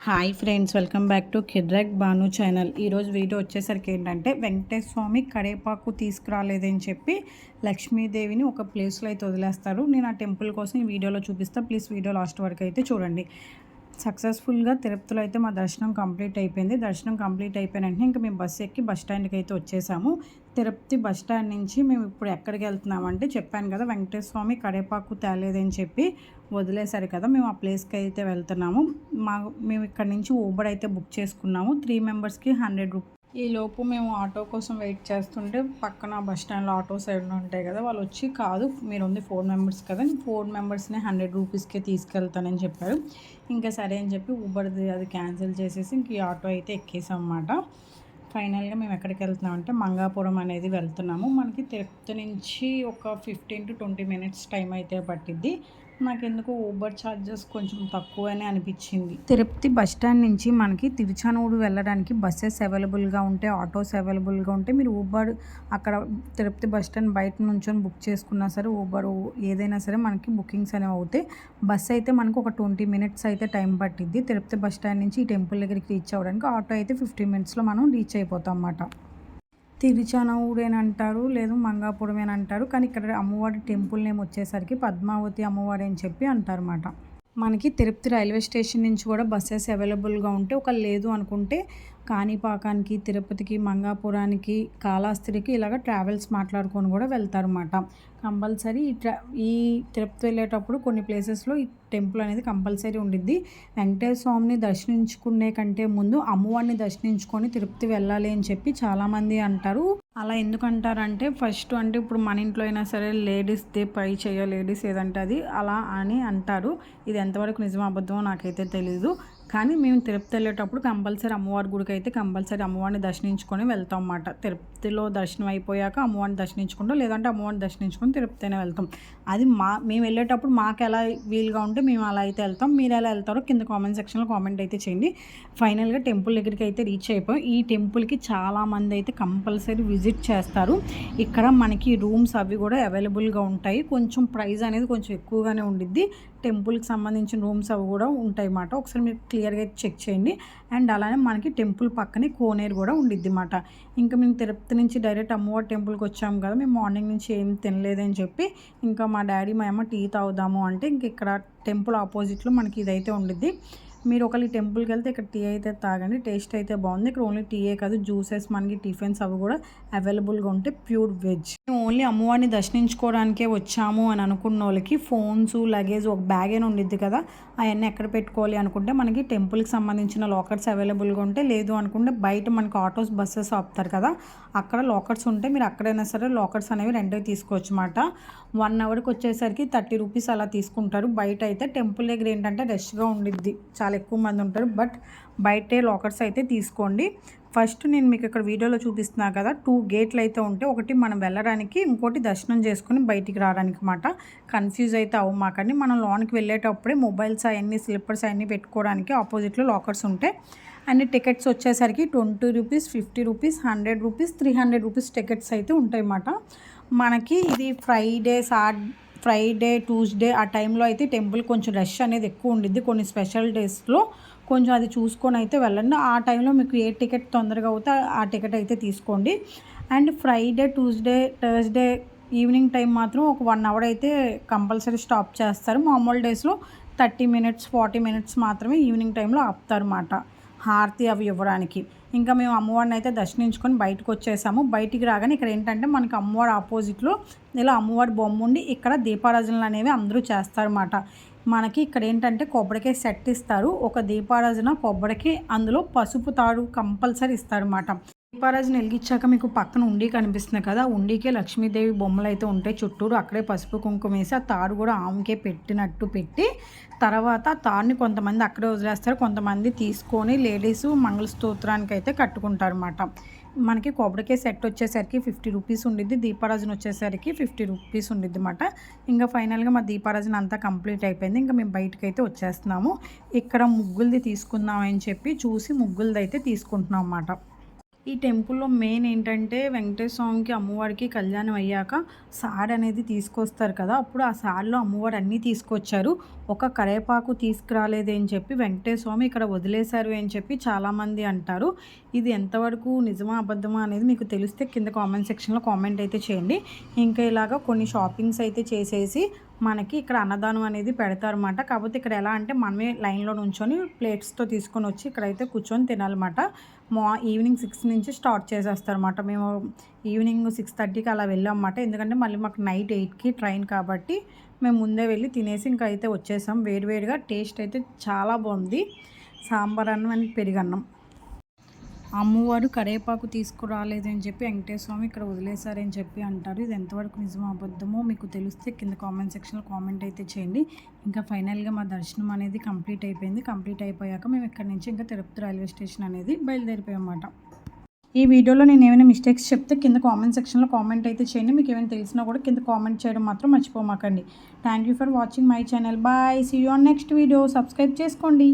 Hi friends, welcome back to కిడ్రాక్ Banu channel. ఈరోజు video వచ్చేసరికి ఏంటంటే వెంకటేశ్వర స్వామి కరేపాకు తీసుకురాలేదని చెప్పి లక్ష్మీదేవిని ఒక ప్లేస్లో అయితే వదిలేస్తారు. నేను ఆ టెంపుల్ కోసం ఈ వీడియోలో చూపిస్తాను. ప్లీజ్ వీడియో లాస్ట్ వరకు అయితే చూడండి. సక్సెస్ఫుల్గా తిరుపతిలో అయితే మా దర్శనం కంప్లీట్ అయిపోయింది. దర్శనం కంప్లీట్ అయిపోయిన వెంటనే ఇంకా మేము బస్సు ఎక్కి బస్ స్టాండ్కి అయితే వచ్చేసాము. తిరుపతి బస్ స్టాండ్ నుంచి మేము ఇప్పుడు ఎక్కడికి వెళ్తున్నామంటే చెప్పాను కదా, వెంకటేశ్వర స్వామి కరేపాకు తేలేదని చెప్పి వదిలేశారు కదా, మేము ఆ ప్లేస్కి అయితే వెళ్తున్నాము. మేము ఇక్కడ నుంచి ఊబర్ అయితే బుక్ చేసుకున్నాము. 3 మెంబర్స్కి 100 రూపీస్. ఈ లోపు మేము ఆటో కోసం వెయిట్ చేస్తుంటే పక్కన బస్ స్టాండ్లో ఆటో సైడ్లో ఉంటాయి కదా, వాళ్ళు వచ్చి కాదు మీరు ఉంది 4 మెంబర్స్ కదా, 4 మెంబర్స్ని 100 రూపీస్కే తీసుకెళ్తానని చెప్పారు. ఇంకా సరే అని చెప్పి ఊబర్ది అది క్యాన్సిల్ చేసేసి ఇంక ఈ ఆటో అయితే ఎక్కేసాం అన్నమాట. ఫైనల్గా మేము ఎక్కడికి వెళ్తున్నామంటే మంగాపురం అనేది వెళ్తున్నాము. మనకి తిరుపతి నుంచి ఒక 15 to 20 మినిట్స్ టైం అయితే పట్టిద్ది. నాకెందుకు ఊబర్ ఛార్జెస్ కొంచెం తక్కువనే అనిపించింది. తిరుపతి బస్ స్టాండ్ నుంచి మనకి తిరుచానూరు వెళ్ళడానికి బస్సెస్ అవైలబుల్గా ఉంటాయి, ఆటోస్ అవైలబుల్గా ఉంటాయి. మీరు ఊబర్ అక్కడ తిరుపతి బస్ స్టాండ్ బయట నుంచి బుక్ చేసుకున్నా సరే, ఊబర్ ఏదైనా సరే మనకి బుకింగ్స్ అనేవి అవుతాయి. బస్ అయితే మనకు ఒక 20 మినిట్స్ అయితే టైం పట్టిద్ది. తిరుపతి బస్ స్టాండ్ నుంచి ఈ టెంపుల్ దగ్గరికి రీచ్ అవ్వడానికి. ఆటో అయితే 15 మినిట్స్లో మనం రీచ్ అయిపోతాం అన్నమాట. తిరుచానూరేనంటారు, లేదు మంగాపురమేనంటారు, కానీ ఇక్కడ అమ్మవారి టెంపుల్ నేమ్ వచ్చేసరికి పద్మావతి అమ్మవారి అని చెప్పి అంటారన్నమాట. మనకి తిరుపతి రైల్వే స్టేషన్ నుంచి కూడా బస్సెస్ అవైలబుల్గా ఉంటే, ఒక లేదు అనుకుంటే కాణిపాకానికి, తిరుపతికి, మంగాపురానికి, కాళహస్తికి ఇలాగ ట్రావెల్స్ మాట్లాడుకొని కూడా వెళ్తారన్నమాట. కంపల్సరీ ఈ తిరుపతి వెళ్ళేటప్పుడు కొన్ని ప్లేసెస్లో ఈ టెంపుల్ అనేది కంపల్సరీ ఉండిద్ది. వెంకటేశ్వర స్వామిని దర్శించుకునే కంటే ముందు అమ్మవారిని దర్శించుకొని తిరుపతి వెళ్ళాలి అని చెప్పి చాలామంది అంటారు. అలా ఎందుకు అంటారంటే, ఫస్ట్ అంటే ఇప్పుడు మన ఇంట్లో అయినా సరే లేడీస్దే పై చేయ, లేడీస్ ఏదంటే అది అలా అని అంటారు. ఇది ఎంతవరకు నిజమో అబద్ధమో నాకైతే తెలీదు. కానీ మేము తిరుపతి వెళ్ళేటప్పుడు కంపల్సరీ అమ్మవారి గుడికి అయితే కంపల్సరీ అమ్మవారిని దర్శించుకొని వెళ్తాం అన్నమాట. తిరుపతిలో దర్శనం అయిపోయాక అమ్మవారిని దర్శించుకుంటాం, లేదంటే అమ్మవారిని దర్శించుకొని తిరుపతినే వెళ్తాం. అది మేము వెళ్ళేటప్పుడు మాకు ఎలా వీలుగా ఉంటే మేము అలా అయితే వెళ్తాం. మీరు ఎలా వెళ్తారో కింద కామెంట్ సెక్షన్లో కామెంట్ అయితే చేయండి. ఫైనల్గా టెంపుల్ దగ్గరికి అయితే రీచ్ అయిపోయాం. ఈ టెంపుల్కి చాలామంది అయితే కంపల్సరీ విజిట్ చేస్తారు. ఇక్కడ మనకి రూమ్స్ అవి కూడా అవైలబుల్గా ఉంటాయి. కొంచెం ప్రైస్ అనేది కొంచెం ఎక్కువగానే ఉండిద్ది. టెంపుల్కి సంబంధించిన రూమ్స్ అవి కూడా ఉంటాయి అన్నమాట. ఒకసారి మీరు క్లియర్గా చెక్ చేయండి. అండ్ అలానే మనకి టెంపుల్ పక్కనే కోనేరు కూడా ఉండిద్ది అన్నమాట. ఇంకా మేము తిరుపతి నుంచి డైరెక్ట్ అమ్మవారి టెంపుల్కి వచ్చాము కదా, మేము మార్నింగ్ నుంచి ఏం తినలేదని చెప్పి ఇంకా మా డాడీ మా అమ్మ టీ తాగుదాము అంటే ఇంక ఇక్కడ టెంపుల్ ఆపోజిట్లో మనకి ఇదైతే ఉండిద్ది. మీరు ఒకళ్ళు టెంపుల్కి వెళ్తే ఇక్కడ టీ అయితే తాగండి, టేస్ట్ అయితే బాగుంది. ఇక్కడ ఓన్లీ టీయే కాదు, జ్యూసెస్, మనకి టిఫిన్స్ అవి కూడా అవైలబుల్గా ఉంటాయి, ప్యూర్ వెజ్. ఓన్లీ అమ్మవారిని దర్శించుకోవడానికే వచ్చాము అని అనుకున్న వాళ్ళకి ఫోన్స్, లగేజ్, ఒక బ్యాగ్ అయినా ఉండిద్ది కదా, అవన్నీ ఎక్కడ పెట్టుకోవాలి అనుకుంటే మనకి టెంపుల్కి సంబంధించిన లాకర్స్ అవైలబుల్గా ఉంటాయి. లేదు అనుకుంటే బయట మనకి ఆటోస్, బస్సెస్ ఆపుతారు కదా, అక్కడ లాకర్స్ ఉంటాయి. మీరు అక్కడైనా సరే లాకర్స్ అనేవి రెంట్కి తీసుకోవచ్చు అన్నమాట. 1 అవర్కి వచ్చేసరికి 30 రూపీస్ అలా తీసుకుంటారు. బయట అయితే టెంపుల్ దగ్గర ఏంటంటే రష్గా ఉండిద్ది, చాలా ఎక్కువ మంది ఉంటారు. బట్ బయటే లాకర్స్ అయితే తీసుకోండి. ఫస్ట్ నేను మీకు ఇక్కడ వీడియోలో చూపిస్తున్నా కదా, 2 గేట్లు అయితే ఉంటాయి. ఒకటి మనం వెళ్ళడానికి, ఇంకోటి దర్శనం చేసుకుని బయటికి రావడానికి అన్నమాట. కన్ఫ్యూజ్ అయితే అవ్వమాకండి. మనం లోనికి వెళ్ళేటప్పుడే మొబైల్స్ అవన్నీ, స్లిప్పర్స్ అవన్నీ పెట్టుకోవడానికి ఆపోజిట్లో లాకర్స్ ఉంటాయి. అండ్ టికెట్స్ వచ్చేసరికి 20 rupees, 50 rupees, 100 rupees, 300 rupees tickets అయితే ఉంటాయి అన్నమాట. మనకి ఇది ఫ్రైడే, ట్యూస్డే ఆ టైంలో అయితే టెంపుల్ కొంచెం రష్ అనేది ఎక్కువ ఉండిద్ది. కొన్ని స్పెషల్ డేస్లో కొంచెం అది చూసుకొని అయితే వెళ్ళండి. ఆ టైంలో మీకు ఏ టికెట్ తొందరగా అవుతే ఆ టికెట్ అయితే తీసుకోండి. And Friday, Tuesday, Thursday evening time మాత్రం ఒక 1 అవర్ అయితే కంపల్సరీ స్టాప్ చేస్తారు. మామూలు డేస్లో 30 మినిట్స్, 40 మినిట్స్ మాత్రమే ఈవినింగ్ టైంలో ఆపుతారు అన్నమాట, హారతి అవి ఇవ్వడానికి. ఇంకా మేము అమ్మవారిని అయితే దర్శించుకొని బయటకు వచ్చేసాము. బయటికి రాగానే ఇక్కడ ఏంటంటే మనకి అమ్మవారి ఆపోజిట్లో ఇలా అమ్మవారి బొమ్మ ఉండి ఇక్కడ దీపారాధనలు అనేవి అందరూ చేస్తారన్నమాట. మనకి ఇక్కడ ఏంటంటే కొబ్బరికాయ సెట్ ఇస్తారు. ఒక దీపారాధన కొబ్బరికి, అందులో పసుపు తాడు కంపల్సరీ ఇస్తారన్నమాట. దీపారాజుని వెలిగించాక మీకు పక్కన ఉండి కనిపిస్తుంది కదా, ఉండికే లక్ష్మీదేవి బొమ్మలు అయితే ఉంటాయి చుట్టూరు. అక్కడే పసుపు కుంకుమ వేసి ఆ తాడు కూడా ఆమెకే పెట్టినట్టు పెట్టి, తర్వాత తాడుని కొంతమంది అక్కడే వదిలేస్తారు, కొంతమంది తీసుకొని లేడీస్ మంగళస్తోత్రానికి అయితే కట్టుకుంటారు అన్నమాట. మనకి కొబ్బరికాయ సెట్ వచ్చేసరికి 50 రూపీస్ ఉండిద్ది, దీపారాజన వచ్చేసరికి 50 రూపీస్ ఉండిద్ది అన్నమాట. ఇంకా ఫైనల్గా మా దీపారాజన అంతా కంప్లీట్ అయిపోయింది. ఇంకా మేము బయటకు అయితే వచ్చేస్తున్నాము. ఇక్కడ ముగ్గులది తీసుకుందాం అని చెప్పి చూసి ముగ్గులది అయితే తీసుకుంటున్నాం అన్నమాట. ఈ టెంపుల్‌లో మెయిన్ ఏంటంటే వెంకటేశ్వర స్వామికి, అమ్మవారికి కళ్యాణం అయ్యాక సారె అనేది తీసుకొస్తారు కదా! అప్పుడు ఆ సారెలో అమ్మవారు అన్నీ తీసుకొచ్చారు. ఒక కరివేపాకు తీసుకురాలేదే అని చెప్పి వెంకటేశ్వర స్వామి ఇక్కడ వదిలేశారు అని చెప్పి చాలామంది అంటారు. ఇది ఎంతవరకు నిజమా, అబద్ధమా అనేది మీకు తెలిస్తే కింద కామెంట్ సెక్షన్‌లో కామెంట్ అయితే చేయండి. ఇంకా ఇలాగ కొన్ని షాపింగ్స్ అయితే చేసేసి మనకి ఇక్కడ అన్నదానం అనేది పెడతారన్నమాట. కాకపోతే ఇక్కడ ఎలా అంటే మనమే లైన్‌లో నుంచొని ప్లేట్స్‌తో తీసుకొని వచ్చి ఇక్కడైతే కూర్చొని తినాలన్నమాట. ఈవినింగ్ 6 నుంచి స్టార్ట్ చేసేస్తారన్నమాట. మేము ఈవినింగ్ 6:30కి అలా వెళ్ళామన్నమాట. ఎందుకంటే మళ్ళీ మాకు నైట్ 8కి ట్రైన్ కాబట్టి మేము ముందే వెళ్ళి తినేసి ఇంకా అయితే వచ్చేసాం. వేడివేడిగా టేస్ట్ అయితే చాలా బాగుంది. సాంబార్ అన్నం అండ్ పెరుగన్నం. అమ్మవారు కరివేపాకు తీసుకురాలేదని చెప్పి వెంకటేశ్వర స్వామి ఇక్కడ వదిలేశారని చెప్పి అంటారు. ఇది ఎంతవరకు నిజమో అబద్ధమో మీకు తెలిస్తే కింద కామెంట్ సెక్షన్లో కామెంట్ అయితే చేయండి. ఇంకా ఫైనల్గా మా దర్శనం అనేది కంప్లీట్ అయిపోయింది. కంప్లీట్ అయిపోయాక మేము ఇక్కడ నుంచి ఇంకా తిరుపతి రైల్వే స్టేషన్ అనేది బయలుదేరిపోయామన్నమాట. ఈ వీడియోలో నేను ఏమైనా మిస్టేక్స్ చెప్తే కింద కామెంట్ సెక్షన్లో కామెంట్ అయితే చేయండి. మీకు ఏమైనా తెలిసినా కూడా కింద కామెంట్ చేయడం మాత్రం మర్చిపోమాకండి. Thank you for watching my channel. Bye. See you on next video. Subscribe చేసుకోండి.